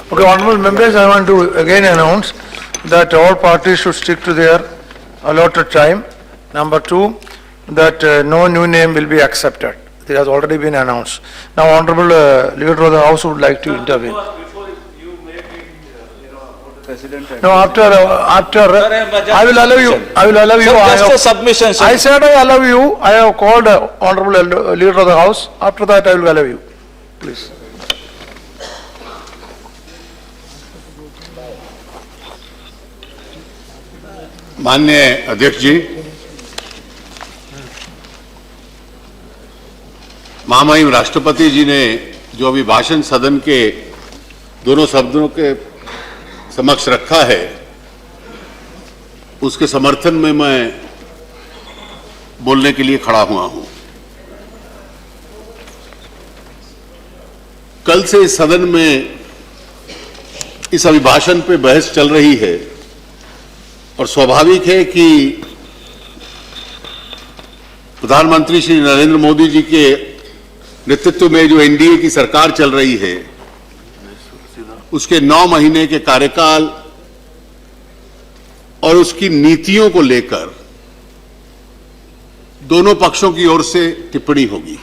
Okay, honorable members, I want to again announce that all parties should stick to their allotted time. Number two, that no new name will be accepted. It has already been announced. Now, honorable leader of the House would like to intervene. Before you make it, President. No, after, I will allow you. I will allow you. Sir, just a submission, sir. I said I allow you. I have called honorable leader of the House. After that, I will allow you. Please. माननीय अध्यक्ष जी, महामहिम राष्ट्रपति जी ने जो अभिभाषण सदन के दोनों सदनों के समक्ष रखा है, उसके समर्थन में मैं बोलने के लिए खड़ा हुआ हूं। कल से इस सदन में इस अभिभाषण पे बहस चल रही है और स्वाभाविक है कि प्रधानमंत्री श्री नरेंद्र मोदी जी के नेतृत्व में जो एनडीए की सरकार चल रही है, उसके 9 महीने के कार्यकाल और उसकी नीतियों को लेकर दोनों पक्षों की ओर से टिप्पणी होगी।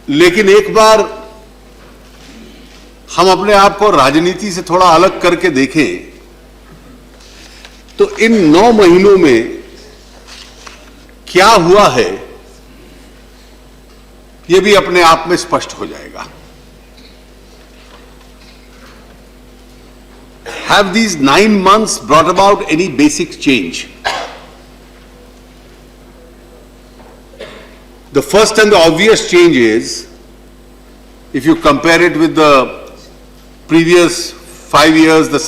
लेकिन एक बार हम अपने आप को राजनीति से थोड़ा अलग करके देखें तो इन 9 महीनों में क्या हुआ है, यह भी अपने आप में स्पष्ट हो जाएगा। Have these 9 months brought about any basic change? The first and the obvious change is, if you compare it with the previous 5 years, the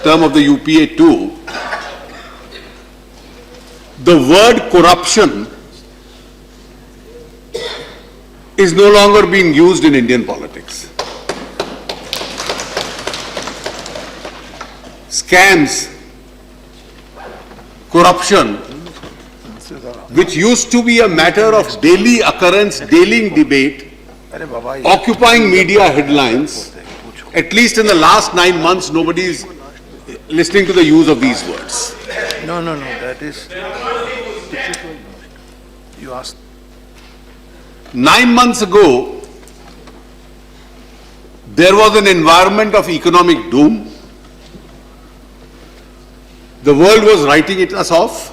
term of the UPA 2, the word corruption is no longer being used in Indian politics. Scams, corruption, which used to be a matter of daily occurrence, daily debate, occupying media headlines, at least in the last 9 months, nobody is listening to the use of these words. No, that is. You asked. 9 months ago, there was an environment of economic doom. The world was writing us off.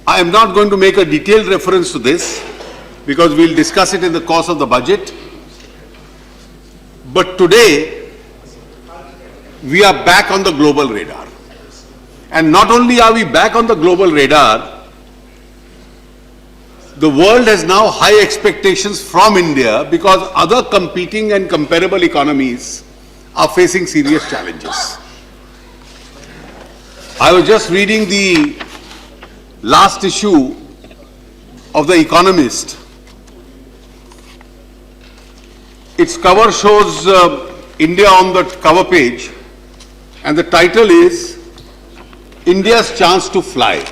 I am not going to make a detailed reference to this because we'll discuss it in the course of the budget. But today, we are back on the global radar. And not only are we back on the global radar, the world has now high expectations from India because other competing and comparable economies are facing serious challenges. I was just reading the last issue of The Economist. Its cover shows India on the cover page, and the title is India's Chance to Fly.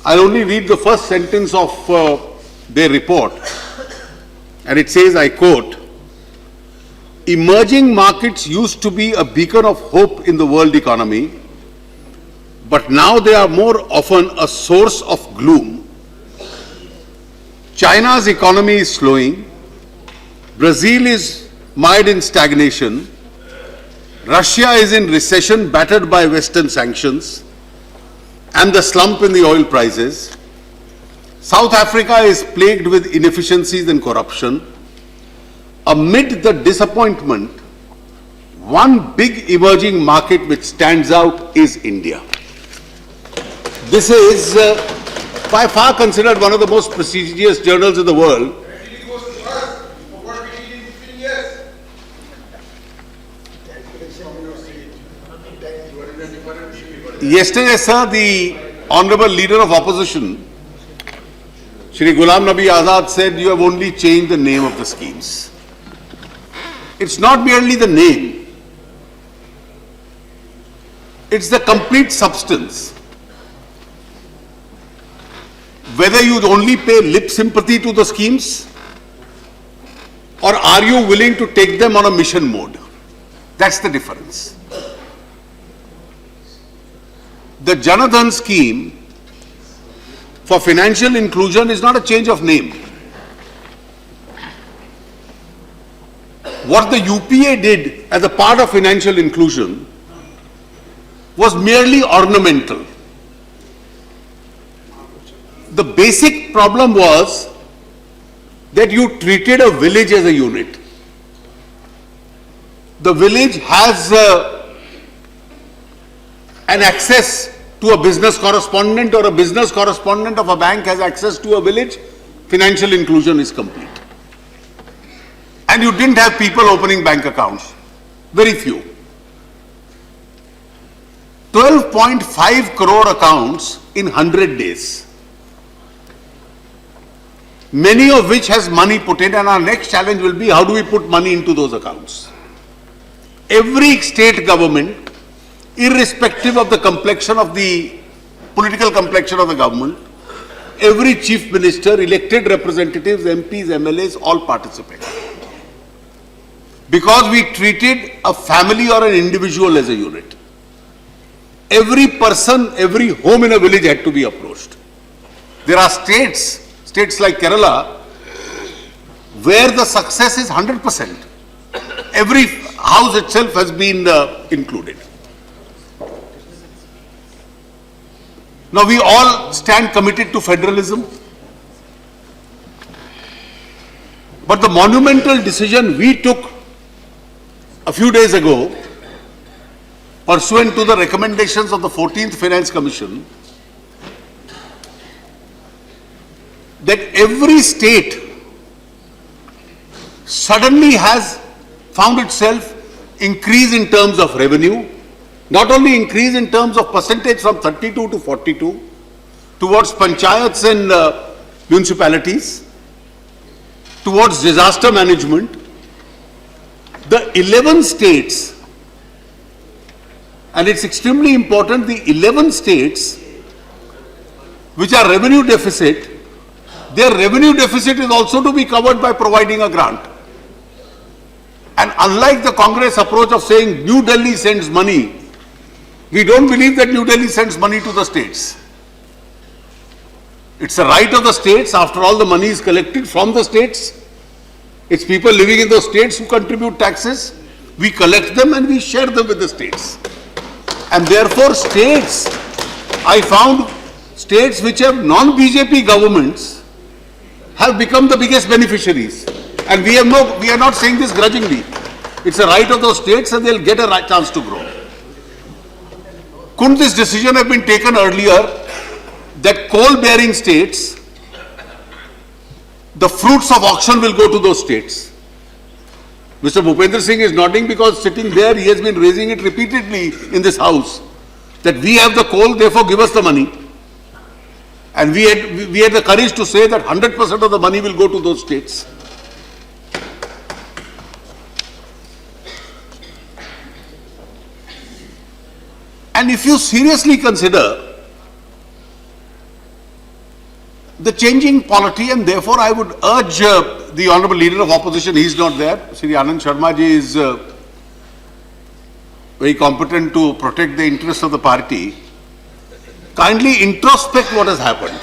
I'll only read the first sentence of their report, and it says, I quote, "Emerging markets used to be a beacon of hope in the world economy, but now they are more often a source of gloom. China's economy is slowing, Brazil is mired in stagnation, Russia is in recession battered by Western sanctions and the slump in the oil prices. South Africa is plagued with inefficiencies and corruption. Amid the disappointment, one big emerging market which stands out is India." This is by far considered one of the most prestigious journals in the world. Yesterday, sir, the Honorable Leader of Opposition, Shri Ghulam Nabi Azad, said you have only changed the name of the schemes. It's not merely the name, it's the complete substance. whether you only pay lip sympathy to the schemes or are you willing to take them on a mission mode? That's the difference. The Jan Dhan scheme for financial inclusion is not a change of name. What the UPA did as a part of financial inclusion was merely ornamental. The basic problem was that you treated a village as a unit. The village has an access to a business correspondent, or a business correspondent of a bank has access to a village, financial inclusion is complete. And you didn't have people opening bank accounts, very few. 12.5 crore accounts in 100 days. Many of which has money put in, and our next challenge will be how do we put money into those accounts. Every state government, irrespective of the complexion of the political complexion of the government, every chief minister, elected representatives, MPs, MLAs, all participate. Because we treated a family or an individual as a unit. Every person, every home in a village had to be approached. There are states like Kerala, where the success is 100%. Every house itself has been included. Now we all stand committed to federalism. But the monumental decision we took a few days ago, pursuant to the recommendations of the 14th Finance Commission, that every state suddenly has found itself increase in terms of revenue, not only increase in terms of percentage from 32 to 42 towards panchayats and municipalities, towards disaster management. The 11 states, and it's extremely important, the 11 states which are revenue deficit, their revenue deficit is also to be covered by providing a grant. And unlike the Congress approach of saying New Delhi sends money, we don't believe that New Delhi sends money to the states. It's a right of the states. After all, the money is collected from the states. It's people living in those states who contribute taxes. We collect them and we share them with the states. And therefore states, I found states which have non-BJP governments have become the biggest beneficiaries. And we are not saying this grudgingly. It's a right of those states and they'll get a right chance to grow. Couldn't this decision have been taken earlier that coal-bearing states, the fruits of auction will go to those states? Mr. Bhupendra Singh is nodding because sitting there, he has been raising it repeatedly in this house that we have the coal, therefore give us the money. And we had the courage to say that 100% of the money will go to those states. And if you seriously consider the changing polity, and therefore I would urge the Honorable Leader of Opposition, he is not there, Shri Anand Sharma ji is very competent to protect the interests of the party, kindly introspect what has happened.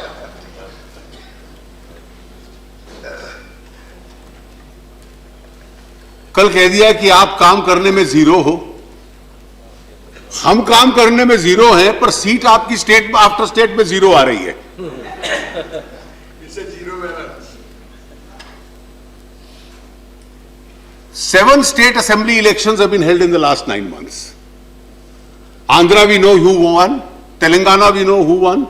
कल कह दिया कि आप काम करने में zero हो, हम काम करने में जीरो हैं, पर सीट आपकी स्टेट आफ्टर स्टेट में जीरो आ रही है. Seven state assembly elections have been held in the last 9 months. Andhra we know who won, Telangana we know who won,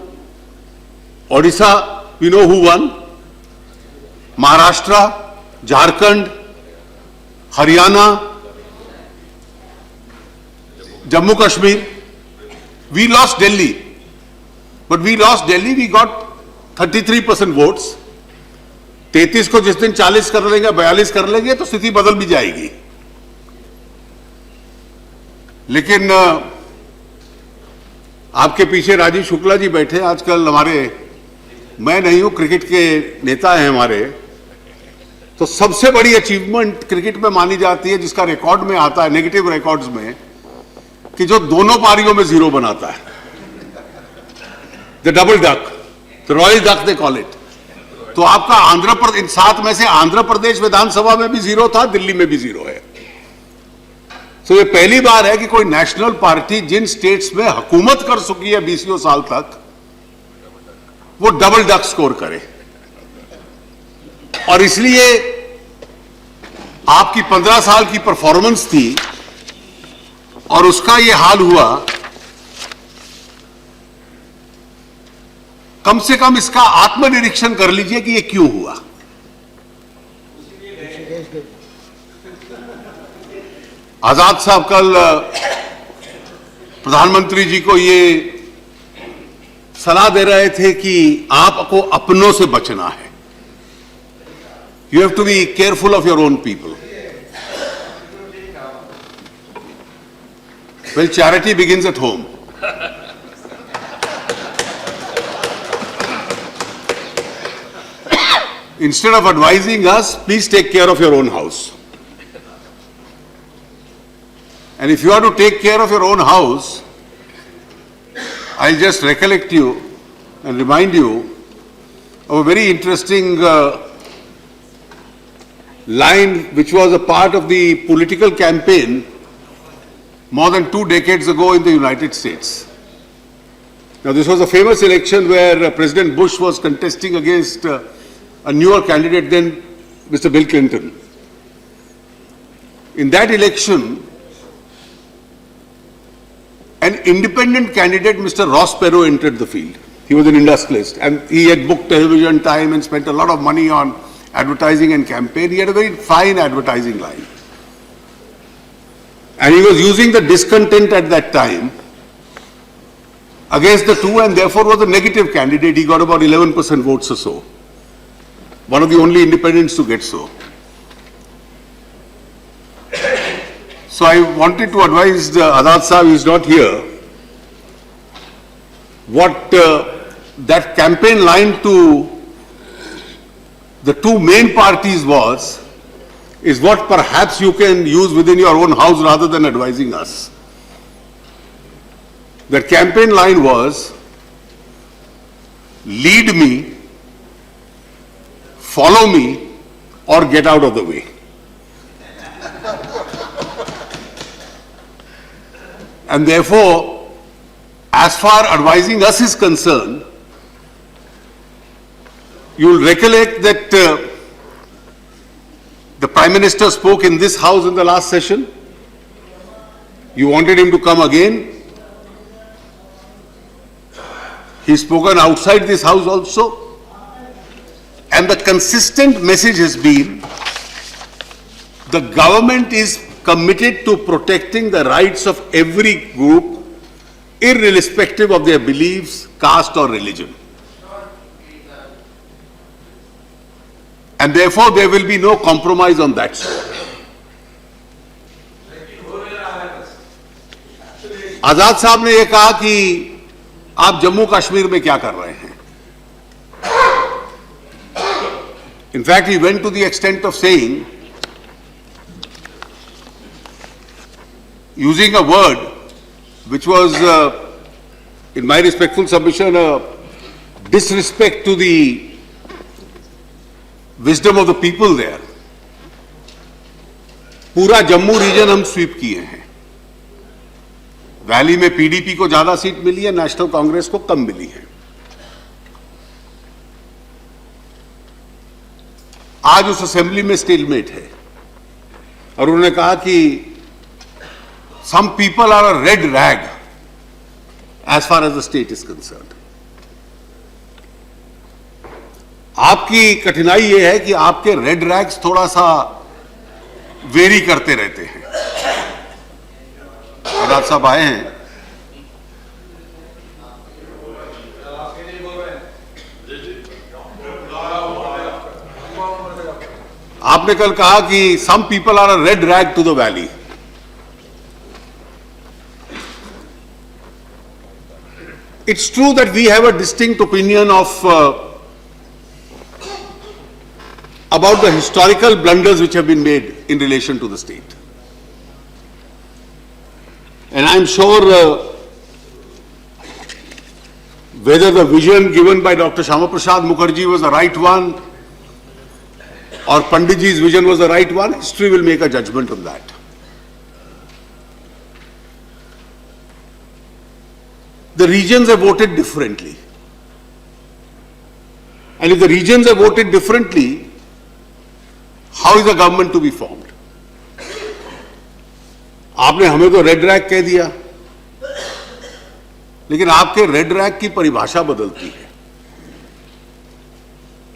Odisha we know who won, Maharashtra, Jharkhand, Haryana, Jammu Kashmir. We lost Delhi, but we lost Delhi, we got 33% votes. 33 को जिस दिन 40 कर लेंगे, 42 कर लेंगे तो स्थिति बदल भी जाएगी. लेकिन आपके पीछे राजीव शुक्ला जी बैठे, आजकल हमारे मैं नहीं हूं, क्रिकेट के नेता हैं हमारे, तो सबसे बड़ी अचीवमेंट क्रिकेट में मानी जाती है, जिसका रिकॉर्ड में आता है, नेगेटिव रिकॉर्ड्स में, कि जो दोनों पारियों में जीरो बनाता है, the double duck, the royal duck they call it. तो आपका आंध्र प्रदेश, इन 7 में से आंध्र प्रदेश विधानसभा में भी जीरो था, दिल्ली में भी जीरो है। तो ये पहली बार है कि कोई नेशनल पार्टी जिन स्टेट्स में हुकूमत कर चुकी है 20 साल तक, वो डबल डक स्कोर करे। और इसलिए आपकी 15 साल की परफॉर्मेंस थी और उसका ये हाल हुआ। कम से कम इसका आत्मनिरीक्षण कर लीजिए कि ये क्यों हुआ। आजाद साहब कल प्रधानमंत्री जी को ये सलाह दे रहे थे कि आपको अपनों से बचना है। You have to be careful of your own people. Well, charity begins at home. Instead of advising us, please take care of your own house. And if you are to take care of your own house, I'll just recollect you and remind you of a very interesting line which was a part of the political campaign more than 2 decades ago in the United States. Now, this was a famous election where President Bush was contesting against a newer candidate than Mr. Bill Clinton. In that election, an independent candidate, Mr. Ross Perot, entered the field. He was an industrialist and he had booked television time and spent a lot of money on advertising and campaign. He had a very fine advertising line. And he was using the discontent at that time against the two, and therefore was a negative candidate. He got about 11% votes or so. One of the only independents to get so. So I wanted to advise Azad Sahib, who is not here, what that campaign line to the two main parties was, is what perhaps you can use within your own house rather than advising us. That campaign line was, lead me, follow me, or get out of the way. And therefore, as far advising us is concerned, you'll recollect that the Prime Minister spoke in this house in the last session. You wanted him to come again. He's spoken outside this house also. And the consistent message has been, the government is committed to protecting the rights of every group, irrespective of their beliefs, caste or religion. And therefore there will be no compromise on that score. आजाद साहब ने यह कहा कि आप जम्मू कश्मीर में क्या कर रहे हैं। In fact, he went to the extent of saying, using a word which was, in my respectful submission, a disrespect to the wisdom of the people there. पूरा जम्मू रीजन हम स्वीप किए हैं। वैली में पीडीपी को ज्यादा seat मिली है, national Congress को कम मिली है। आज उस असेंबली में स्टेलमेट है और उन्होंने कहा कि some people are a red rag as far as the state is concerned. आपकी कठिनाई यह है कि आपके रेड रैग्स थोड़ा सा वेरी करते रहते हैं। आजाद साहब आए हैं, आपने कल कहा कि some people are a red rag to the valley. It's true that we have a distinct opinion of about the historical blunders which have been made in relation to the state. And I'm sure whether the vision given by Dr. Shyama Prasad Mukherjee was the right one or Panditji's vision was the right one, history will make a judgment on that. The regions have voted differently. And if the regions have voted differently, how is the government to be formed? आपने हमें तो red rack कह दिया, लेकिन आपके red rack की परिभाषा बदलती है।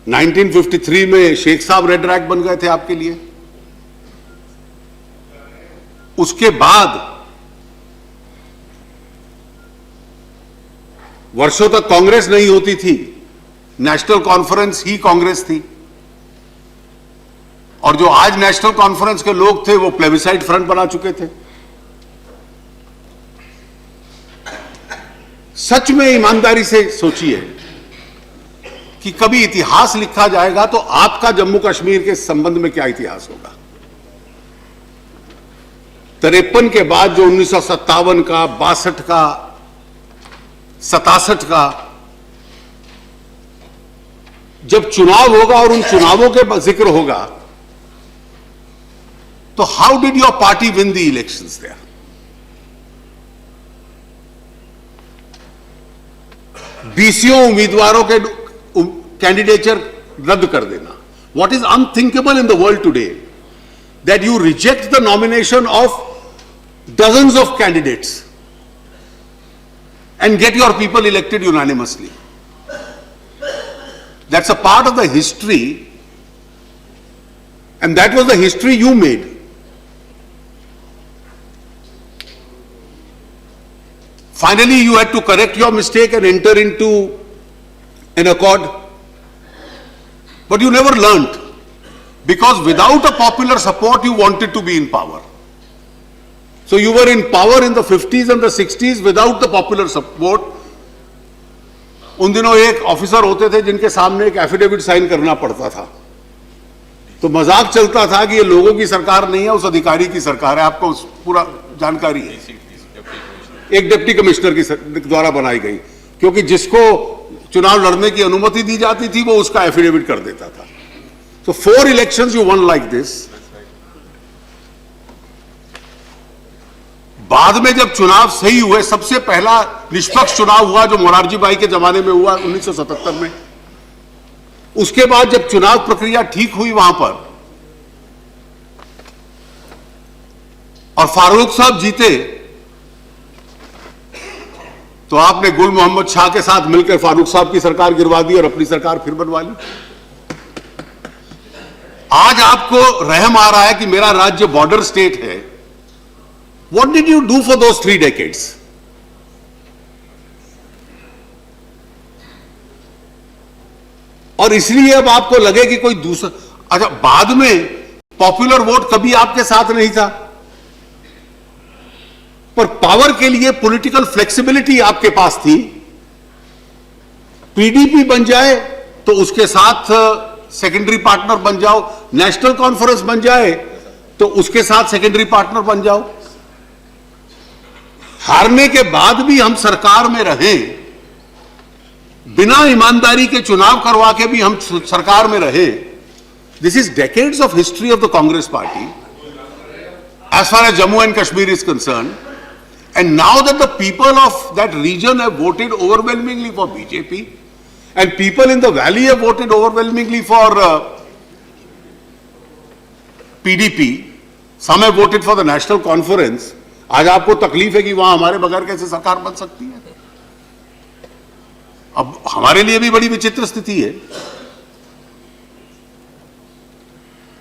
1953 में शेख साहब रेड रैक बन गए थे आपके लिए। उसके बाद वर्षों तक कांग्रेस नहीं होती थी, नेशनल कॉन्फ्रेंस ही कांग्रेस थी, और जो आज नेशनल कॉन्फ्रेंस के लोग थे वो प्लेबिसाइड फ्रंट बना चुके थे। सच में ईमानदारी से सोचिए कि कभी इतिहास लिखा जाएगा तो आपका जम्मू कश्मीर के संबंध में क्या इतिहास होगा। 53 के बाद जो 1957 का, 62 का, 67 का जब चुनाव होगा और उन चुनावों के जिक्र होगा, तो how did your party win the elections there? बीसीओ उम्मीदवारों के कैंडिडेचर रद्द कर देना. What is unthinkable in the world today that you reject the nomination of dozens of candidates and get your people elected unanimously. That's a part of the history, and that was the history you made. Finally, you had to correct your mistake and enter into an accord. But you never learnt, because without a popular support, you wanted to be in power. So you were in power in the 50s and the 60s without the popular support. उन दिनों एक officer होते थे जिनके सामने एक affidavit sign करना पड़ता था, तो मजाक चलता था कि ये लोगों की सरकार नहीं है, उस अधिकारी की सरकार है. आपको पूरा जानकारी है. एक डिप्टी कमिश्नर की द्वारा बनाई गई, क्योंकि जिसको चुनाव लड़ने की अनुमति दी जाती थी वो उसका एफिडेविट कर देता था. So 4 elections you won like this. बाद में जब चुनाव सही हुए, सबसे पहला निष्पक्ष चुनाव हुआ जो मोरारजी भाई के जमाने में हुआ 1977 में. उसके बाद जब चुनाव प्रक्रिया ठीक हुई वहां पर और फारूक साहब जीते, तो आपने गुल मोहम्मद शाह के साथ मिलकर फारूक साहब की सरकार गिरवा दी और अपनी सरकार फिर बनवा ली. आज आपको रहम आ रहा है कि मेरा राज्य बॉर्डर स्टेट है. What did you do for those 3 decades? और इसलिए अब आपको लगे कि कोई दूसरा. अच्छा, बाद में पॉपुलर वोट कभी आपके साथ नहीं था, पर पावर के लिए पॉलिटिकल फ्लेक्सिबिलिटी आपके पास थी. पीडीपी बन जाए तो उसके साथ सेकेंडरी पार्टनर बन जाओ, नेशनल कॉन्फ्रेंस बन जाए तो उसके साथ सेकेंडरी पार्टनर बन जाओ. हारने के बाद भी हम सरकार में रहे, बिना ईमानदारी के चुनाव करवा के भी हम सरकार में रहे. This is decades of history of the Congress party as far as Jammu and Kashmir is concerned. And now that the people of that region have voted overwhelmingly for BJP and people in the valley have voted overwhelmingly for PDP, some have voted for the National Conference. आज आपको तकलीफ है कि वहां हमारे बगैर कैसे सरकार बन सकती है. अब हमारे लिए भी बड़ी विचित्र स्थिति है,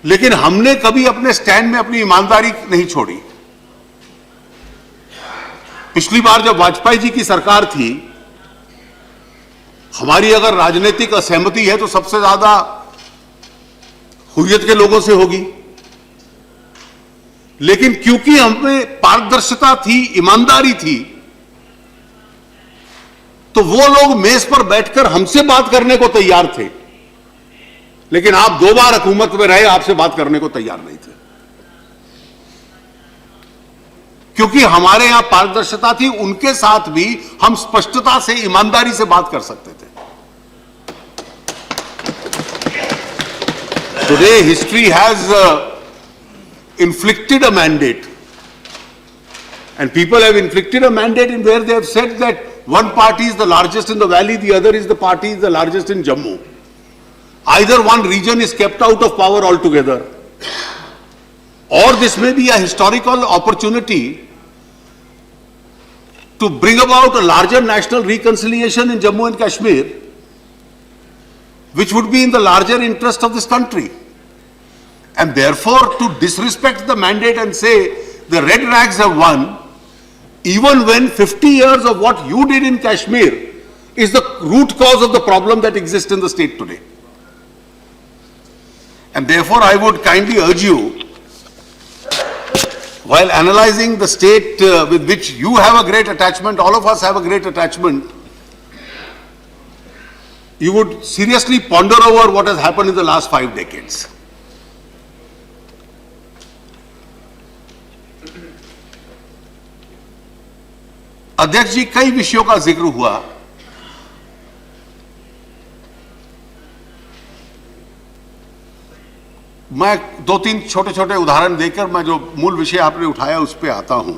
लेकिन हमने कभी अपने स्टैंड में अपनी ईमानदारी नहीं छोड़ी. पिछली बार जब वाजपेयी जी की सरकार थी, हमारी अगर राजनीतिक असहमति है तो सबसे ज्यादा हुर्रियत के लोगों से होगी, लेकिन क्योंकि हमें पारदर्शिता थी, ईमानदारी थी, तो वो लोग मेज पर बैठकर हमसे बात करने को तैयार थे. लेकिन आप 2 बार हुकूमत में रहे, आपसे बात करने को तैयार नहीं थे, क्योंकि हमारे यहां पारदर्शिता थी। उनके साथ भी हम स्पष्टता से, ईमानदारी से बात कर सकते थे। Today history has inflicted a mandate, and people have inflicted a mandate in where they have said that one party is the largest in the valley, the other is the party is the largest in Jammu. Either one region is kept out of power altogether, or this may be a historical opportunity to bring about a larger national reconciliation in Jammu and Kashmir, which would be in the larger interest of this country. And therefore, to disrespect the mandate and say the red rags have won, even when 50 years of what you did in Kashmir is the root cause of the problem that exists in the state today. And therefore, I would kindly urge you, while analyzing the state with which you have a great attachment, all of us have a great attachment, you would seriously ponder over what has happened in the last 5 decades. अध्यक्ष जी, कई विषयों का जिक्र हुआ। मैं 2-3 छोटे-छोटे उदाहरण देकर मैं जो मूल विषय आपने उठाया उस पे आता हूं।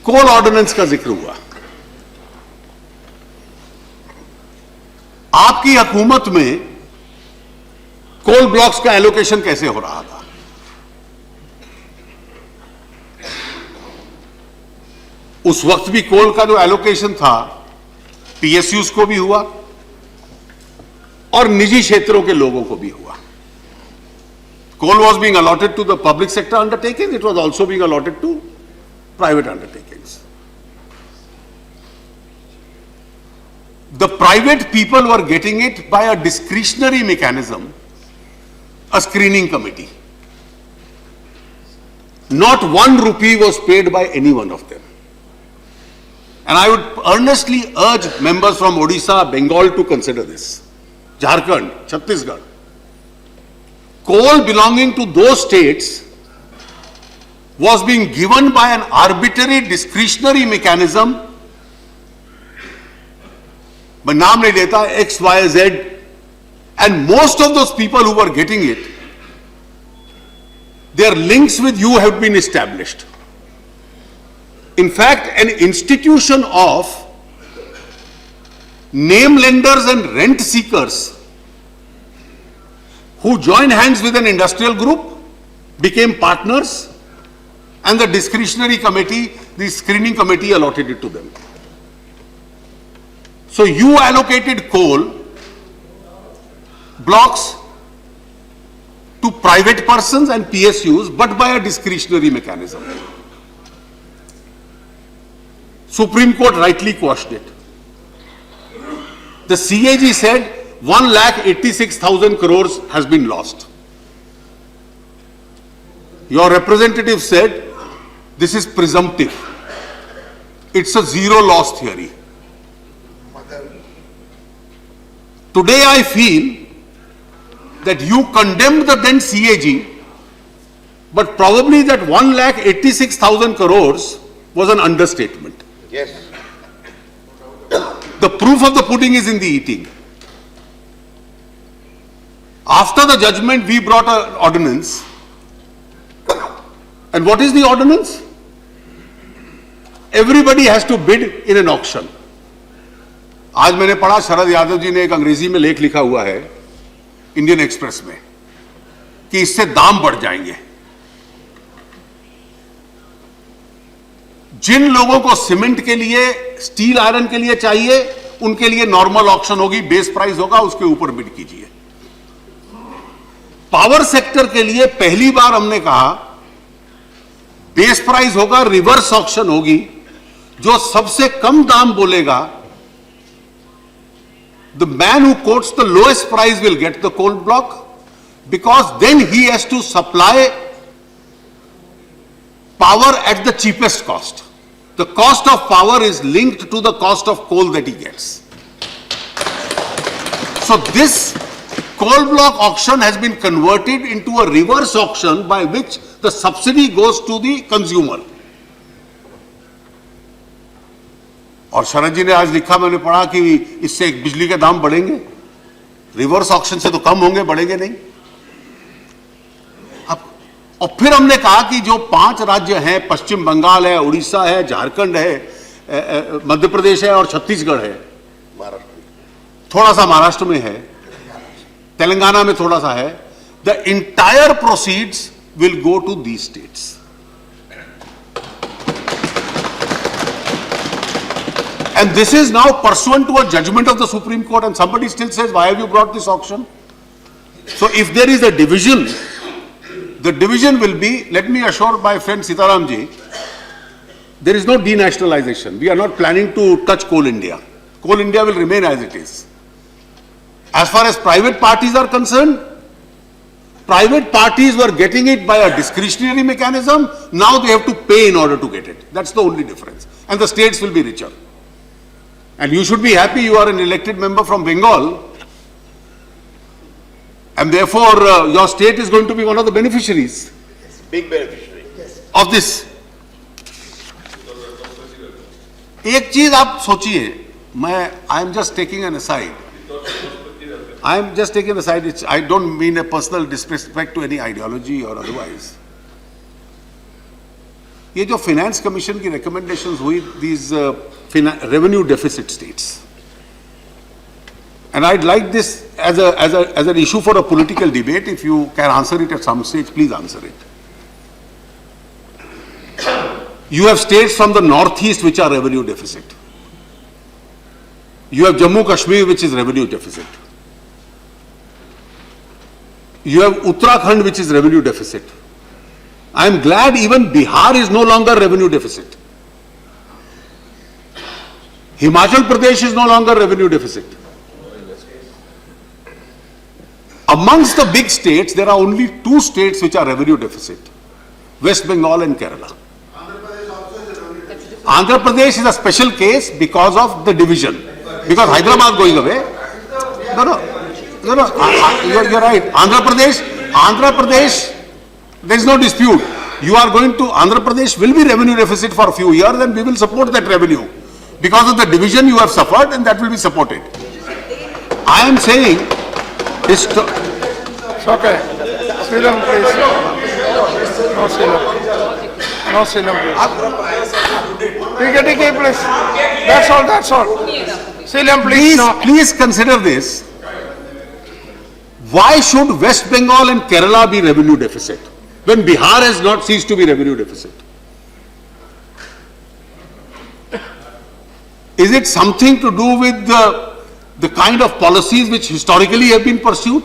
कोल ऑर्डिनेंस का जिक्र हुआ। आपकी हुकूमत में कोल ब्लॉक्स का एलोकेशन कैसे हो रहा था? उस वक्त भी कोल का जो एलोकेशन था पीएसयूज को भी हुआ और निजी क्षेत्रों के लोगों को भी हुआ। Coal was being allotted to the public sector undertaking, it was also being allotted to private undertakings. The private people were getting it by a discretionary mechanism, a screening committee. Not 1 rupee was paid by any one of them. And I would earnestly urge members from Odisha, Bengal to consider this. Jharkhand, Chhattisgarh. Coal belonging to those states was being given by an arbitrary discretionary mechanism. मैं नाम नहीं लेता, X, Y, Z, and most of those people who were getting it, their links with you have been established. In fact, an institution of name lenders and rent seekers who join hands with an industrial group became partners, and the discretionary committee, the screening committee, allotted it to them. So you allocated coal blocks to private persons and PSUs, but by a discretionary mechanism. Supreme Court rightly quashed it. The CAG said 1,86,000 crores has been lost. Your representative said this is presumptive. It's a zero loss theory. Today I feel that you condemned the then CAG, but probably that 1,86,000 crores was an understatement. Yes. The proof of the pudding is in the eating. After the judgment, we brought an ordinance. And what is the ordinance? Everybody has to bid in an auction. आज मैंने पढ़ा, शरद यादव जी ने एक अंग्रेजी में लेख लिखा हुआ है इंडियन एक्सप्रेस में कि इससे दाम बढ़ जाएंगे. जिन लोगों को सीमेंट के लिए, स्टील आयरन के लिए चाहिए, उनके लिए नॉर्मल ऑक्शन होगी, बेस प्राइस होगा, उसके ऊपर बिड कीजिए. पावर सेक्टर के लिए पहली बार हमने कहा बेस प्राइस होगा, रिवर्स ऑक्शन होगी, जो सबसे कम दाम बोलेगा, the man who quotes the lowest price will get the coal block, because then he has to supply power at the cheapest cost. The cost of power is linked to the cost of coal that he gets. So this coal block auction has been converted into a reverse auction by which the subsidy goes to the consumer. और शरद जी ने आज लिखा, मैंने पढ़ा कि इससे बिजली के दाम बढ़ेंगे, रिवर्स ऑक्शन से तो कम होंगे, बढ़ेंगे नहीं। अब और फिर हमने कहा कि जो 5 राज्य हैं, पश्चिम बंगाल है, उड़ीसा है, झारखंड है, मध्य प्रदेश है और छत्तीसगढ़ है, थोड़ा सा महाराष्ट्र में है, तेलंगाना में थोड़ा सा है, the entire proceeds will go to these states. And this is now pursuant to a judgment of the Supreme Court, and somebody still says, why have you brought this auction? So if there is a division, the division will be, let me assure my friend Sitaram ji, there is no denationalization. We are not planning to touch Coal India. Coal India will remain as it is. As far as private parties are concerned, private parties were getting it by a discretionary mechanism. Now they have to pay in order to get it. That's the only difference. And the states will be richer. And you should be happy you are an elected member from Bengal, and therefore your state is going to be one of the beneficiaries. Yes, big beneficiary. Yes. Of this. एक चीज आप सोचिए, I am just taking an aside. I am just taking an aside. I don't mean a personal disrespect to any ideology or otherwise. ये जो finance commission की recommendations हुई, these revenue deficit states, and I'd like this as an issue for a political debate. If you can answer it at some stage, please answer it. You have states from the northeast which are revenue deficit. You have Jammu Kashmir which is revenue deficit. You have Uttarakhand which is revenue deficit. I am glad even Bihar is no longer revenue deficit. Himachal Pradesh is no longer revenue deficit. Amongst the big states, there are only 2 states which are revenue deficit: West Bengal and Kerala. Andhra Pradesh is a special case because of the division. Because Hyderabad going away. No, you're right. Andhra Pradesh, there is no dispute. You are going to, Andhra Pradesh will be revenue deficit for a few years, and we will support that revenue. Because of the division you have suffered, and that will be supported. I am saying, It's okay. Sealam, please. No Sealam. No Sealam, please. Take it, please. That's all. Sealam, please. No. Please consider this. Why should West Bengal and Kerala be revenue deficit when Bihar has not ceased to be revenue deficit? Is it something to do with the kind of policies which historically have been pursued?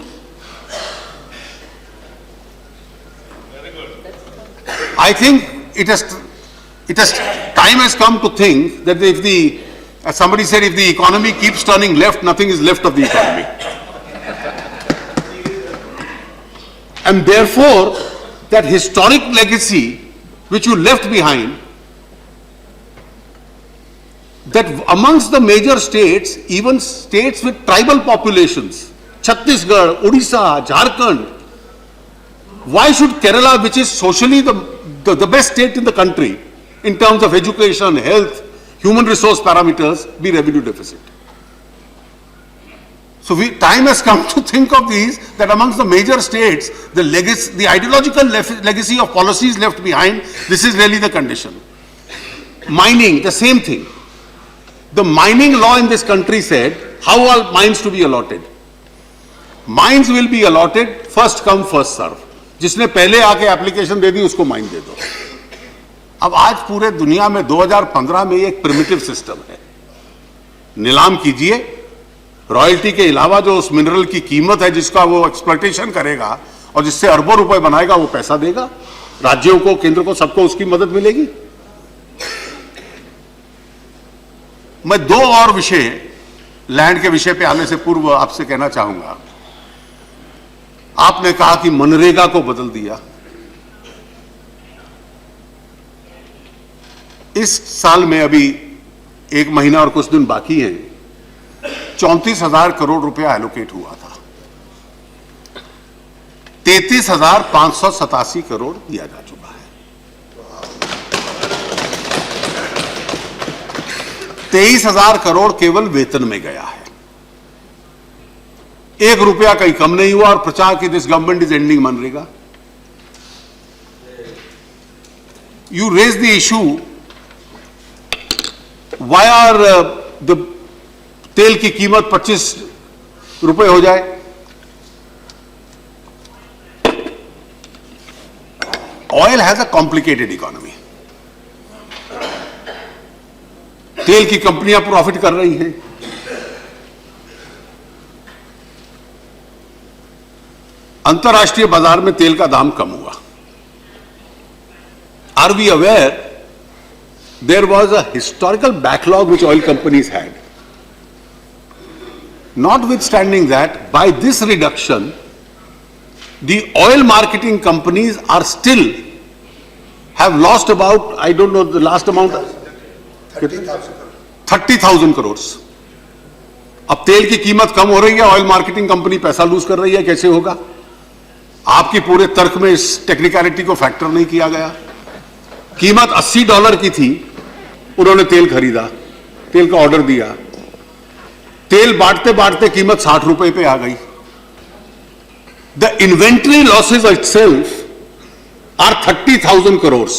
I think time has come to think that as somebody said, if the economy keeps turning left, nothing is left of the economy. And therefore, that historic legacy which you left behind, that amongst the major states, even states with tribal populations, Chhattisgarh, Odisha, Jharkhand, why should Kerala, which is socially the best state in the country in terms of education, health, human resource parameters, be revenue deficit? So time has come to think of these, that amongst the major states, the ideological legacy of policies left behind, this is really the condition. Mining, the same thing. The mining law in this country said, how are mines to be allotted? Mines will be allotted first come, first serve. जिसने पहले आके application दे दी उसको mine दे दो. अब आज पूरे दुनिया में 2015 में एक प्रिमिटिव सिस्टम है. नीलाम कीजिए, रॉयल्टी के अलावा जो उस मिनरल की कीमत है जिसका वो एक्सप्लॉयटेशन करेगा और जिससे अरबों रुपए बनाएगा, वो पैसा देगा राज्यों को, केंद्र को, सबको उसकी मदद मिलेगी. मैं 2 और विषय लैंड के विषय पे आने से पूर्व आपसे कहना चाहूंगा. आपने कहा कि मनरेगा को बदल दिया. इस साल में अभी 1 महीना और कुछ दिन बाकी हैं. 34,000 करोड़ रुपया एलोकेट हुआ था, 33,587 करोड़ दिया जा चुका है। 23,000 करोड़ केवल वेतन में गया है। 1 रुपया कहीं कम नहीं हुआ और प्रचार की this government is ending MNREGA. You raise the issue, why are the तेल की कीमत 25 रुपए हो जाए? Oil has a complicated economy. तेल की कंपनियां प्रॉफिट कर रही हैं, अंतर्राष्ट्रीय बाजार में तेल का दाम कम हुआ। Are we aware there was a historical backlog which oil companies had? Notwithstanding that, by this reduction, the oil marketing companies are still have lost about, I don't know the last amount, 30,000 crores. अब तेल की कीमत कम हो रही है, oil marketing company पैसा loose कर रही है, कैसे होगा? आपके पूरे तर्क में इस टेक्निकलिटी को फैक्टर नहीं किया गया। कीमत $80 की थी, उन्होंने तेल खरीदा, तेल का ऑर्डर दिया, तेल बांटते बांटते कीमत 60 रुपए पे आ गई। The inventory losses itself are 30,000 crores,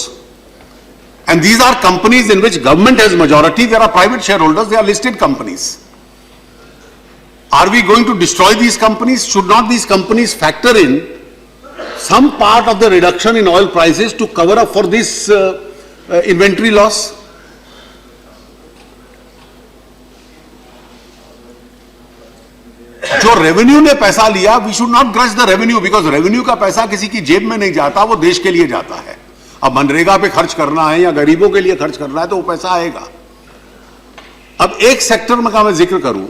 and these are companies in which government has majority. There are private shareholders, they are listed companies. Are we going to destroy these companies? Should not these companies factor in some part of the reduction in oil prices to cover up for this inventory loss? जो revenue ने पैसा लिया, we should not grudge the revenue, because revenue का पैसा किसी की जेब में नहीं जाता, वो देश के लिए जाता है। अब मनरेगा पे खर्च करना है या गरीबों के लिए खर्च करना है तो वो पैसा आएगा। अब एक सेक्टर में का मैं जिक्र करूं,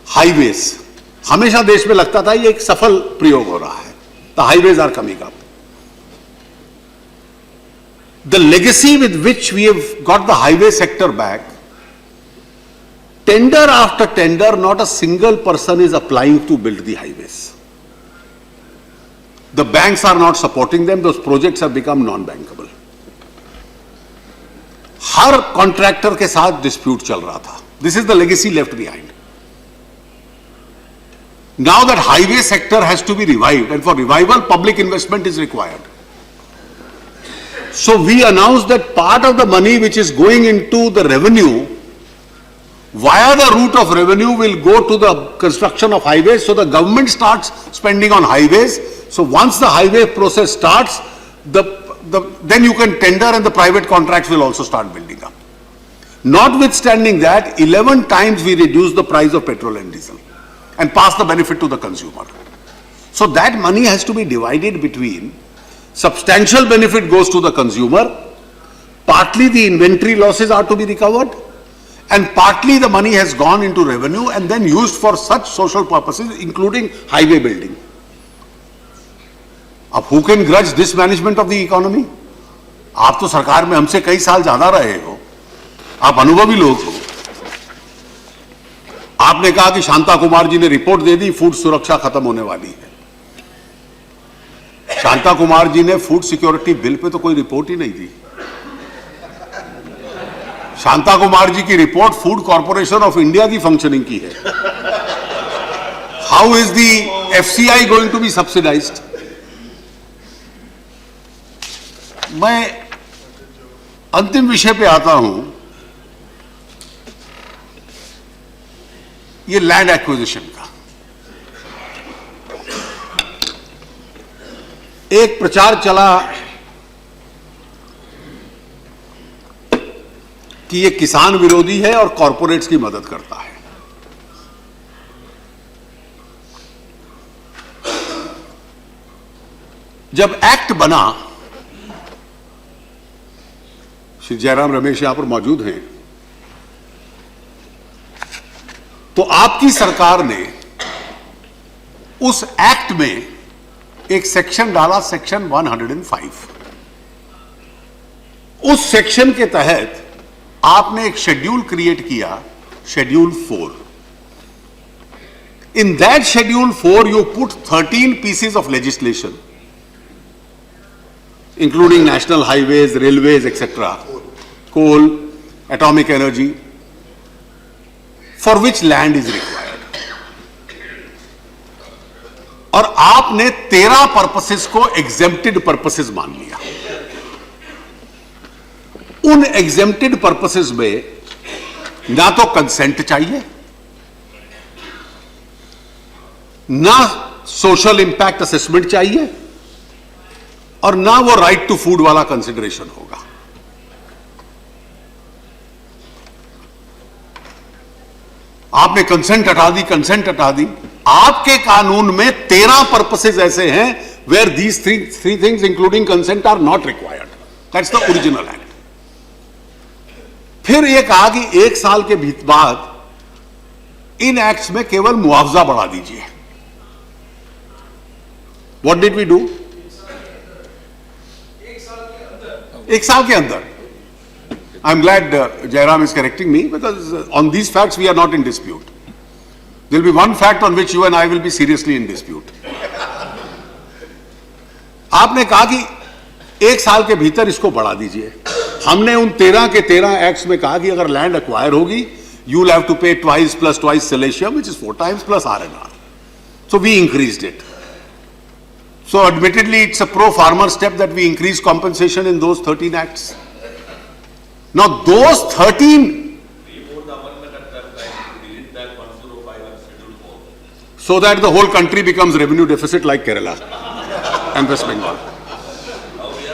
हाईवेज। हमेशा देश में लगता था ये एक सफल प्रयोग हो रहा है, the highways are coming up. The legacy with which we have got the highway sector back, tender after tender, not a single person is applying to build the highways. The banks are not supporting them, those projects have become non-bankable. Her contractor के साथ dispute चल रहा था। This is the legacy left behind. Now that highway sector has to be revived, and for revival, public investment is required. So we announced that part of the money which is going into the revenue, via the route of revenue, will go to the construction of highways. So the government starts spending on highways. So once the highway process starts, then you can tender and the private contracts will also start building up. Notwithstanding that, 11 times we reduced the price of petrol and diesel and pass the benefit to the consumer. So that money has to be divided between, substantial benefit goes to the consumer, partly the inventory losses are to be recovered, and partly the money has gone into revenue and then used for such social purposes, including highway building. अब who can grudge this management of the economy? आप तो सरकार में हमसे कई साल ज्यादा रहे हो, आप अनुभवी लोग हो। आपने कहा कि शांता कुमार जी ने रिपोर्ट दे दी, फूड सुरक्षा खत्म होने वाली है। शांता कुमार जी ने फूड सिक्योरिटी बिल पे तो कोई रिपोर्ट ही नहीं दी। शांता कुमार जी की report food corporation of India की फंक्शनिंग की है। How is the FCI going to be subsidised? मैं अंतिम विषय पे आता हूं, ये लैंड एक्विजिशन का। एक प्रचार चला कि ये किसान विरोधी है और कॉरपोरेट्स की मदद करता है। जब एक्ट बना, श्री जयराम रमेश यहां पर मौजूद हैं, तो आपकी सरकार ने उस एक्ट में एक सेक्शन डाला, सेक्शन 105। उस सेक्शन के तहत आपने एक शेड्यूल क्रिएट किया Schedule 4. In that Schedule 4, you put 13 pieces of legislation, including national highways, railways, etc., coal, atomic energy, for which land is required. और आपने 13 पर्पसेस को एग्जेम्प्टेड पर्पसेस मान लिया। उन एग्जेम्प्टेड पर्पसेस में ना तो कंसेंट चाहिए, ना सोशल इंपैक्ट असेसमेंट चाहिए, और ना वो राइट टू फूड वाला कंसिडरेशन होगा। आपने कंसेंट हटा दी। आपके कानून में 13 पर्पसेस ऐसे हैं where these three things including consent are not required. That's the original act. फिर ये कहा कि 1 साल के बाद इन एक्ट्स में केवल मुआवजा बढ़ा दीजिए। What did we do? 1 साल के अंदर। I am glad Jairam is correcting me, because on these facts we are not in dispute. There will be one fact on which you and I will be seriously in dispute. आपने कहा कि 1 साल के भीतर इसको बढ़ा दीजिए। हमने उन 13 के 13 एक्ट्स में कहा कि अगर लैंड एक्वायर होगी, you will have to pay twice plus twice silicium, which is 4 times plus R&R. So we increased it. So admittedly, it's a pro-farmer step that we increase compensation in those 13 acts. Now those 13, so that the whole country becomes revenue deficit like Kerala and West Bengal.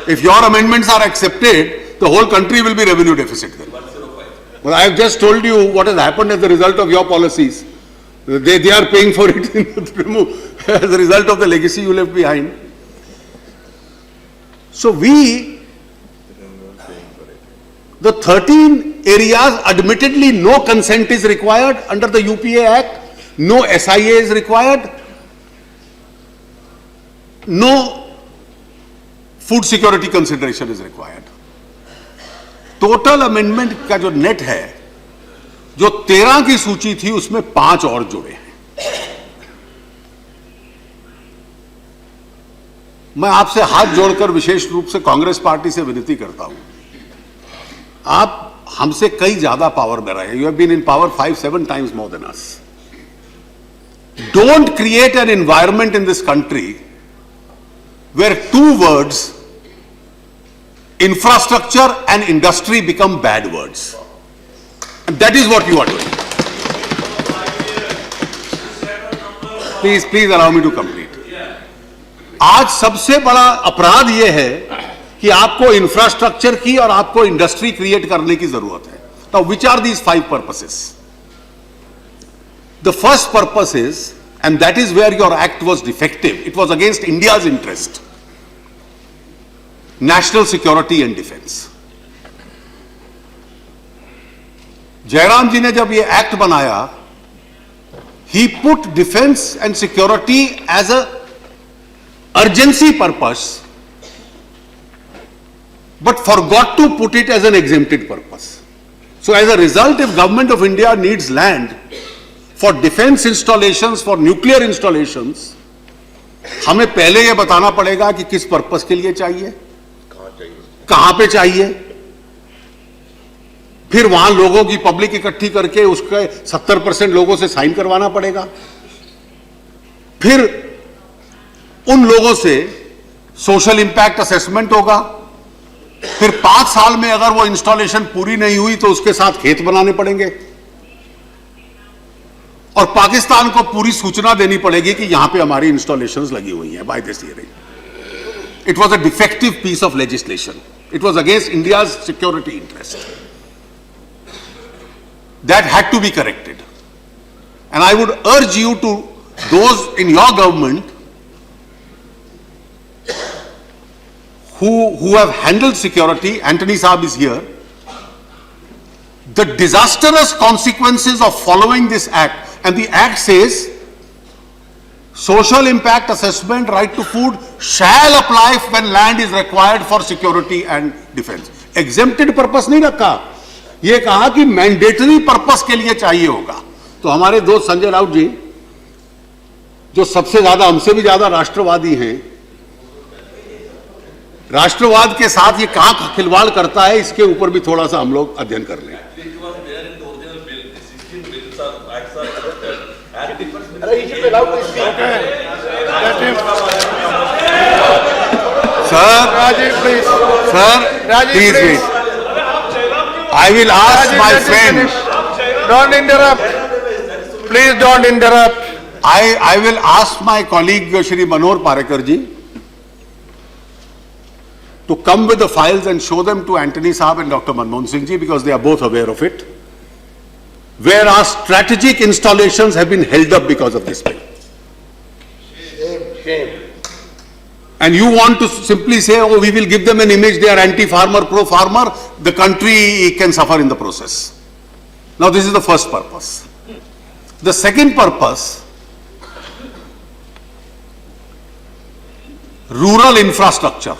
If your amendments are accepted, the whole country will be revenue deficit then. Well, I have just told you what has happened as a result of your policies. They are paying for it as a result of the legacy you left behind. So the 13 areas, admittedly no consent is required under the UPA Act, no SIA is required, no food security consideration is required. Total amendment का जो net है, जो 13 की सूची थी उसमें 5 और जुड़े हैं। मैं आपसे हाथ जोड़कर विशेष रूप से कांग्रेस पार्टी से विनती करता हूं, आप हमसे कई ज्यादा पावर में रहे। You have been in power 5-7 times more than us. Don't create an environment in this country where 2 words, infrastructure and industry, become bad words. And that is what you are doing. Please allow me to complete. आज सबसे बड़ा अपराध यह है कि आपको infrastructure की और आपको इंडस्ट्री क्रिएट करने की जरूरत है। Now, which are these 5 purposes? The first purpose is, and that is where your act was defective, it was against India's interest, national security and defense. Jairam जी ने जब ये एक्ट बनाया, he put defense and security as a urgency purpose, but forgot to put it as an exempted purpose. So as a result, if Government of India needs land for defense installations, for nuclear installations, हमें पहले ये बताना पड़ेगा कि किस purpose के लिए चाहिए, कहां पे चाहिए, फिर वहां लोगों की पब्लिक इकट्ठी करके उसके 70% लोगों से साइन करवाना पड़ेगा, फिर उन लोगों से सोशल इंपैक्ट असेसमेंट होगा, फिर 5 साल में अगर वो इंस्टॉलेशन पूरी नहीं हुई तो उसके साथ खेत बनाने पड़ेंगे, और पाकिस्तान को पूरी सूचना देनी पड़ेगी कि यहां पे हमारी इंस्टॉलेशंस लगी हुई हैं by this year. It was a defective piece of legislation, it was against India's security interest, that had to be corrected. And I would urge you to those in your government who have handled security, Antony Saab is here, the disastrous consequences of following this act, and the act says social impact assessment, right to food shall apply when land is required for security and defense. Exempted purpose नहीं रखा, यह कहा कि mandatory purpose के लिए चाहिए होगा। तो हमारे दोस्त संजय राउत जी, जो सबसे ज्यादा, हमसे भी ज्यादा राष्ट्रवादी हैं, राष्ट्रवाद के साथ ये कहां खिलवाड़ करता है, इसके ऊपर भी थोड़ा सा हम लोग अध्ययन कर लें। Sir, Rajiv, please. sir, Rajiv, please please. wait. I will ask Rajiv, my let him friend. finish. Don't interrupt. Please don't interrupt. I will ask my colleague Shri Manor Parekar ji to come with the files and show them to Antony Saab and Dr. Manmohan Singh ji, because they are both aware of it, where our strategic installations have been held up because of this bill. Shame. And you want to simply say, oh, we will give them an image, they are anti-farmer, pro-farmer, the country can suffer in the process. Now this is the first purpose. The second purpose, rural infrastructure.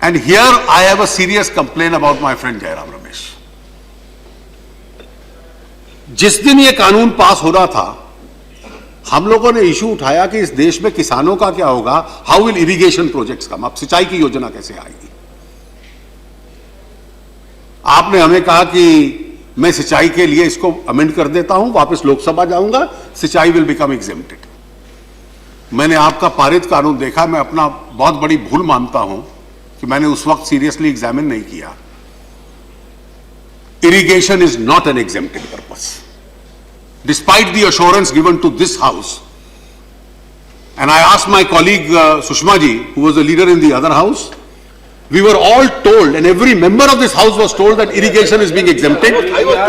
And here I have a serious complaint about my friend Jairam Ramesh. जिस दिन ये कानून पास हो रहा था, हम लोगों ने इशू उठाया कि इस देश में किसानों का क्या होगा, हाउ विल इरिगेशन प्रोजेक्ट्स कम, अब सिंचाई की योजना कैसे आएगी। आपने हमें कहा कि मैं सिंचाई के लिए इसको अमेंड कर देता हूं, वापस लोकसभा जाऊंगा, सिंचाई विल बिकम एग्जेम्प्टेड। मैंने आपका पारित कानून देखा, मैं अपना बहुत बड़ी भूल मानता हूं कि मैंने उस वक्त सीरियसली एग्जामिन नहीं किया। Irrigation is not an exempted purpose, despite the assurance given to this house. And I asked my colleague Sushma ji, who was the leader in the other house, we were all told, and every member of this house was told, that irrigation is being exempted. I was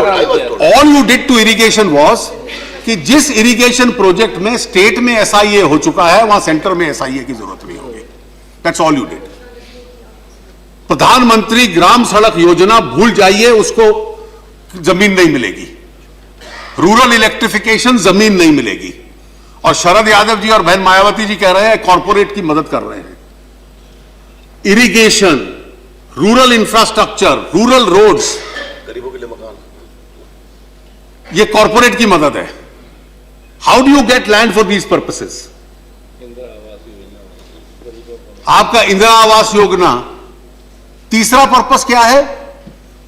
told. All you did to irrigation was कि जिस irrigation project में state में SIA हो चुका है, वहां center में SIA की जरूरत नहीं होगी. That's all you did. प्रधानमंत्री ग्राम सड़क योजना भूल जाइए, उसको जमीन नहीं मिलेगी। रूरल इलेक्ट्रिफिकेशन, जमीन नहीं मिलेगी। और शरद यादव जी और बहन मायावती जी कह रहे हैं कॉर्पोरेट की मदद कर रहे हैं। Irrigation, rural infrastructure, rural roads, गरीबों के लिए मकान, ये कॉर्पोरेट की मदद है। How do you get land for these purposes? आपका इंदिरा आवास योजना। तीसरा पर्पस क्या है?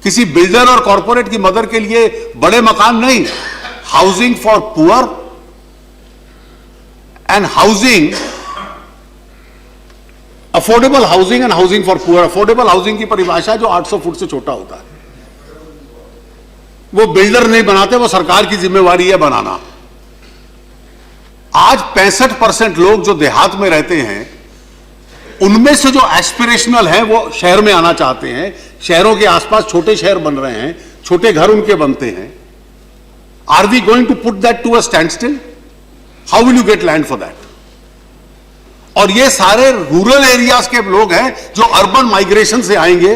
किसी बिल्डर और कॉर्पोरेट की मदद के लिए बड़े मकान नहीं, housing for poor and housing, affordable housing and housing for poor. Affordable housing की परिभाषा जो 800 फुट से छोटा होता है, वो बिल्डर नहीं बनाते, वो सरकार की जिम्मेवारी है बनाना। आज 65% लोग जो देहात में रहते हैं, उनमें से जो एस्पिरेशनल है वो शहर में आना चाहते हैं। शहरों के आसपास छोटे शहर बन रहे हैं, छोटे घर उनके बनते हैं। Are we going to put that to a standstill? How will you get land for that? और ये सारे रूरल एरियाज के लोग हैं जो अर्बन माइग्रेशन से आएंगे।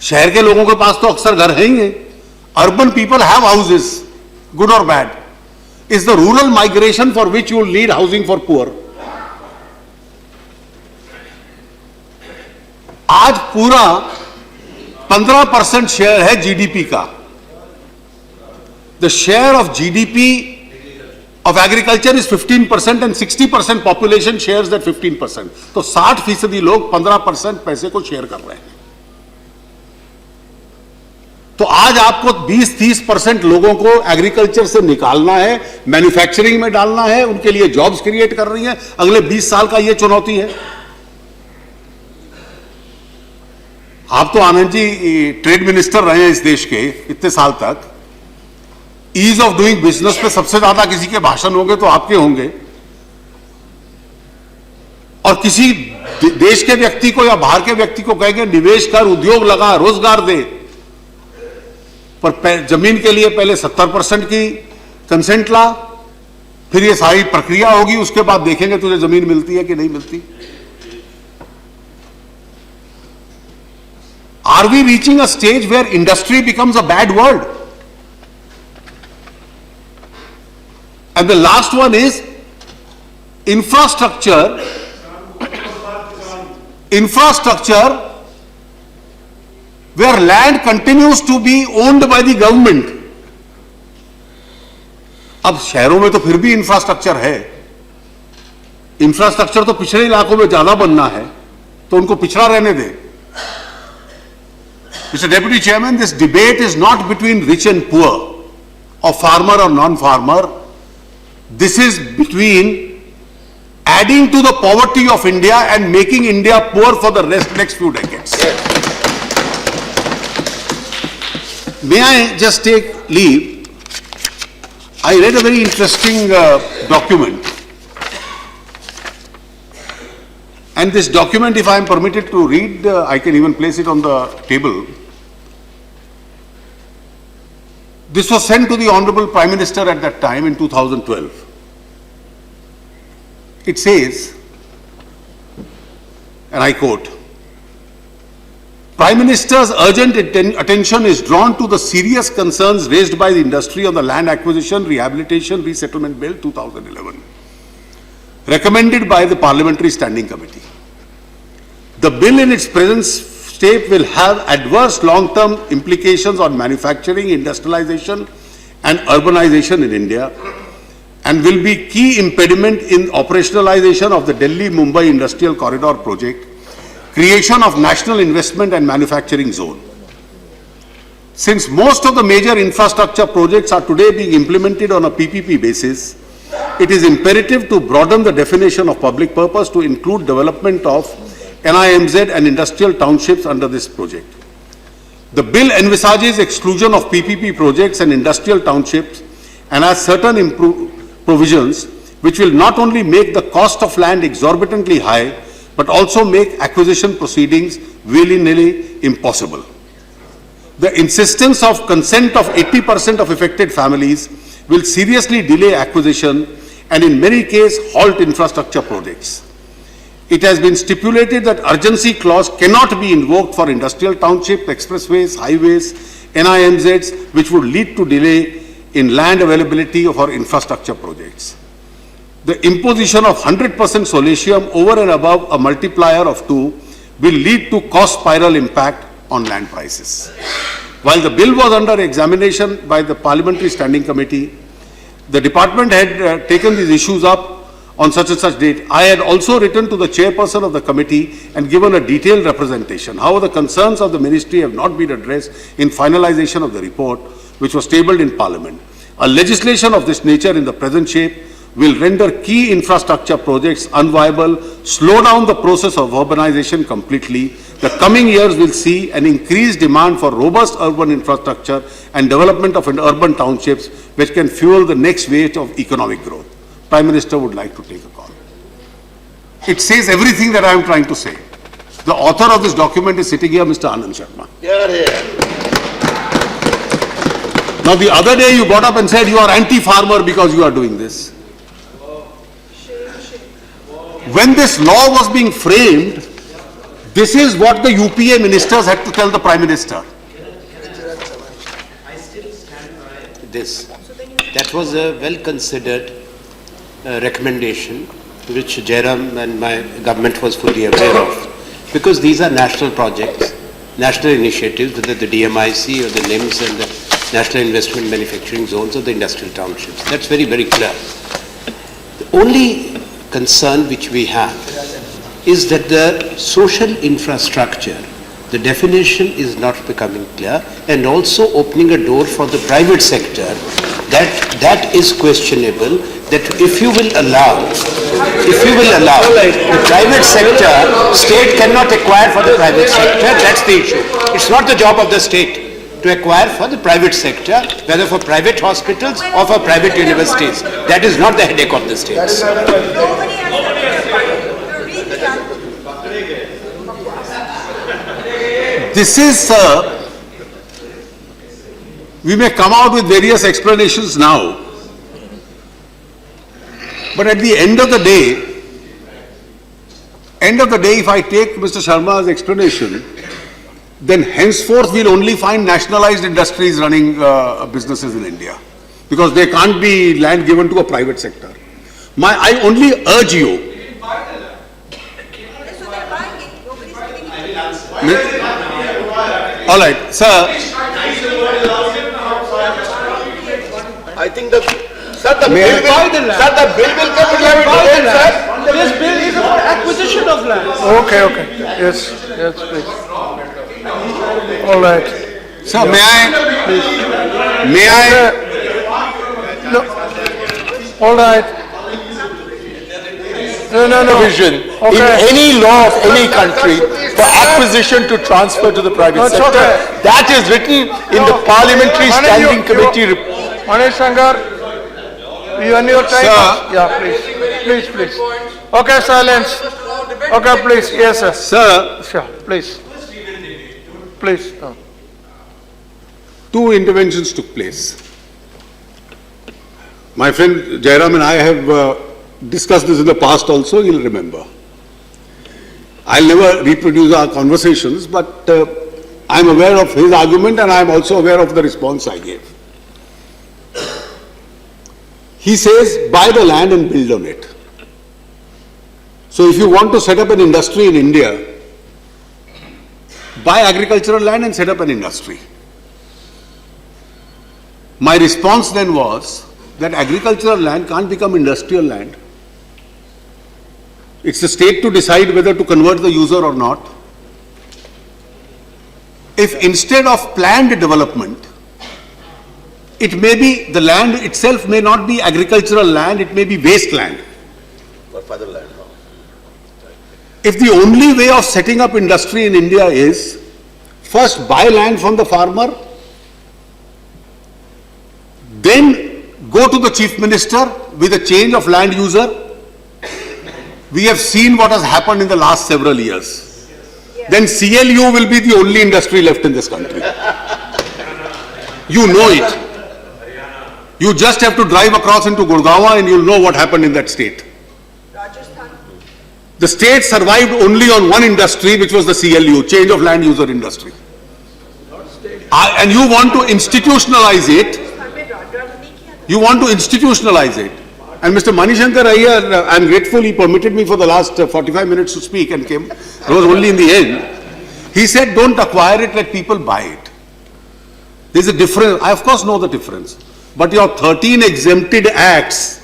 शहर के लोगों के पास तो अक्सर घर है ही है। Urban people have houses, good और bad. Is the rural migration for which you need housing for poor. आज पूरा 15% शेयर है जीडीपी का। The share of GDP of agriculture is 15% and 60% population shares that 15%। तो 60% लोग 15% पैसे को शेयर कर रहे हैं। तो आज आपको 20-30% लोगों को एग्रीकल्चर से निकालना है, मैन्युफैक्चरिंग में डालना है, उनके लिए जॉब्स क्रिएट कर रही है। अगले 20 साल का यह चुनौती है। आप तो आनंद जी ट्रेड मिनिस्टर रहे हैं इस देश के इतने साल तक। ईज ऑफ डूइंग बिजनेस पे सबसे ज्यादा किसी के भाषण होंगे तो आपके होंगे। और किसी देश के व्यक्ति को या बाहर के व्यक्ति को कहेंगे निवेश कर, उद्योग लगा, रोजगार दे, पर जमीन के लिए पहले 70% की कंसेंट ला, फिर ये सारी प्रक्रिया होगी, उसके बाद देखेंगे तुझे जमीन मिलती है कि नहीं मिलती। Are we reaching a stage where industry becomes a bad word? And the last one is infrastructure. Infrastructure where land continues to be owned by the government. अब शहरों में तो फिर भी इंफ्रास्ट्रक्चर है, इंफ्रास्ट्रक्चर तो पिछड़े इलाकों में ज्यादा बनना है, तो उनको पिछड़ा रहने दे. Mr. Deputy Chairman, this debate is not between rich and poor, or farmer or non-farmer. This is between adding to the poverty of India and making India poor for the next few decades. May I just take leave? I read a very interesting document. And this document, if I am permitted to read, I can even place it on the table. This was sent to the Honorable Prime Minister at that time in 2012. It says, and I quote, Prime Minister's urgent attention is drawn to the serious concerns raised by the industry on the Land Acquisition, Rehabilitation, Resettlement Bill 2011, recommended by the Parliamentary Standing Committee. The bill in its present state will have adverse long-term implications on manufacturing, industrialization and urbanization in India, and will be key impediment in operationalization of the Delhi-Mumbai Industrial Corridor project, creation of national investment and manufacturing zone. Since most of the major infrastructure projects are today being implemented on a PPP basis, it is imperative to broaden the definition of public purpose to include development of NIMZ and industrial townships under this project. The bill envisages exclusion of PPP projects and industrial townships and has certain provisions which will not only make the cost of land exorbitantly high, but also make acquisition proceedings willy-nilly impossible. The insistence of consent of 80% of affected families will seriously delay acquisition and in many cases halt infrastructure projects. It has been stipulated that urgency clause cannot be invoked for industrial townships, expressways, highways, NIMZs, which would lead to delay in land availability for infrastructure projects. The imposition of 100% solatium over and above a multiplier of 2 will lead to cost spiral impact on land prices. While the bill was under examination by the Parliamentary Standing Committee, the department had taken these issues up on such and such date. I had also written to the chairperson of the committee and given a detailed representation. However, the concerns of the ministry have not been addressed in finalization of the report, which was tabled in Parliament. A legislation of this nature in the present shape will render key infrastructure projects unviable, slow down the process of urbanization completely. The coming years will see an increased demand for robust urban infrastructure and development of urban townships, which can fuel the next wave of economic growth. Prime Minister would like to take a call. It says everything that I am trying to say. The author of this document is sitting here, Mr. Anand Sharma. Now, the other day you got up and said you are anti-farmer because you are doing this. When this law was being framed, this is what the UPA ministers had to tell the Prime Minister. I still stand by this. That was a well-considered recommendation which Jairam and my government was fully aware of, because these are national projects, national initiatives, whether the DMIC or the NIMS and the National Investment Manufacturing Zones or the industrial townships. That's very, very clear. The only concern which we have is that the social infrastructure, the definition is not becoming clear, and also opening a door for the private sector, that is questionable, that if you will allow the private sector, state cannot acquire for the private sector, that's the issue. It's not the job of the state to acquire for the private sector, whether for private hospitals or for private universities. That is not the headache of the states. This is, we may come out with various explanations now, but at the end of the day, if I take Mr. Sharma's explanation, then henceforth we'll only find nationalized industries running businesses in India, because there can't be land given to a private sector. I only urge you. All right, sir, I think the, sir, the May bill I- will, sir, the bill will come in 11 days, sir. This bill is for acquisition of land. Okay, okay. Yes, yes, please. All right. sir, may I, No. All right. No. provision in Okay. any law of any country for acquisition to transfer to the private That's sector. okay. That is written in the Parliamentary Mani, Standing you- Committee you- report. Manish Shankar, you and your time. Sir. Yeah, please. Okay, silence. Okay, please, yes, sir. sir, Sure, please. Please. two interventions took place. My friend Jairam and I have discussed this in the past also, he'll remember. I'll never reproduce our conversations, but I'm aware of his argument and I'm also aware of the response I gave. He says, buy the land and build on it. So if you want to set up an industry in India, buy agricultural land and set up an industry. My response then was that agricultural land can't become industrial land. It's the state to decide whether to convert the user or not. If instead of planned development, it may be, the land itself may not be agricultural land, it may be wasteland. For fatherland. If the only way of setting up industry in India is first buy land from the farmer, then go to the chief minister with a change of land user, we have seen what has happened in the last several years. Then CLU will be the only industry left in this country. You know it. You just have to drive across into Gurgaon and you'll know what happened in that state. The state survived only on one industry, which was the CLU, change of land user industry. And you want to institutionalize it. You want to institutionalize it. And Mr. Manishankar Iyer, I'm grateful he permitted me for the last 45 minutes to speak and rose only in the end. He said, don't acquire it, let people buy it. There's a difference. I of course know the difference. But your 13 exempted acts,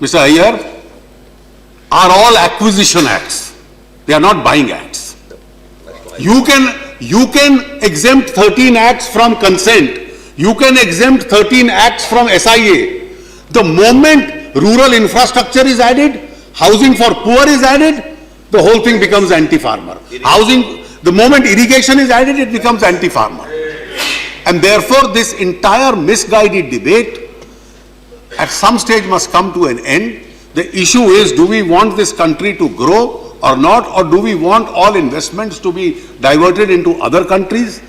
Mr. Iyer, are all acquisition acts. They are not buying acts. You can exempt 13 acts from consent. You can exempt 13 acts from SIA. The moment rural infrastructure is added, housing for poor is added, the whole thing becomes anti-farmer. Housing, the moment irrigation is added, it becomes anti-farmer. And therefore, this entire misguided debate at some stage must come to an end. The issue is, do we want this country to grow or not, or do we want all investments to be diverted into other countries?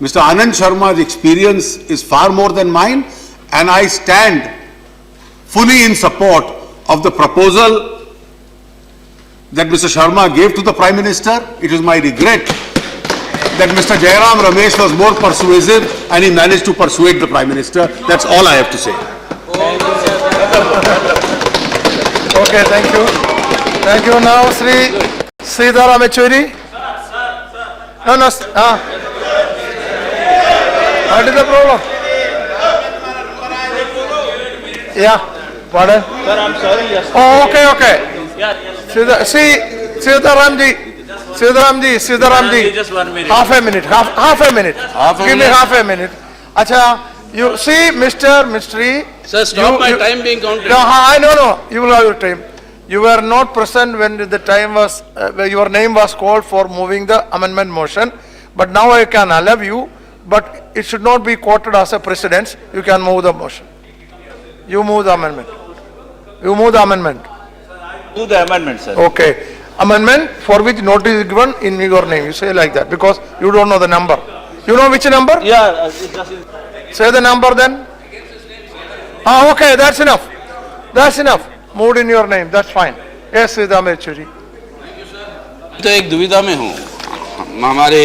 Mr. Anand Sharma's experience is far more than mine, and I stand fully in support of the proposal that Mr. Sharma gave to the Prime Minister. It is my regret that Mr. Jairam Ramesh was more persuasive and he managed to persuade the Prime Minister. That's all I have to say. Okay, thank you. Thank you. Now, Sridhar Yechury. No. What is the problem? Yeah. Pardon? Sir, I'm sorry, yes. Oh, okay. Yeah. Sridharamji. Just 1 minute. Half a minute. Give me half a minute. Acha, you see, Mr. Mistry. Sir, stop my time being counted. No, I know. You will have your time. You were not present when the time was, your name was called for moving the amendment motion. But now I can allow you, but it should not be quoted as a precedence. You can move the motion. You move the amendment. Move the amendment, sir. Okay. Amendment for which notice is given in your name. You say like that because you don't know the number. You know which number? Yeah, Say the number then. Okay, that's enough. Moved in your name, that's fine. Yes, Sridhar Yechury. तो एक दुविधा में हूँ हमारे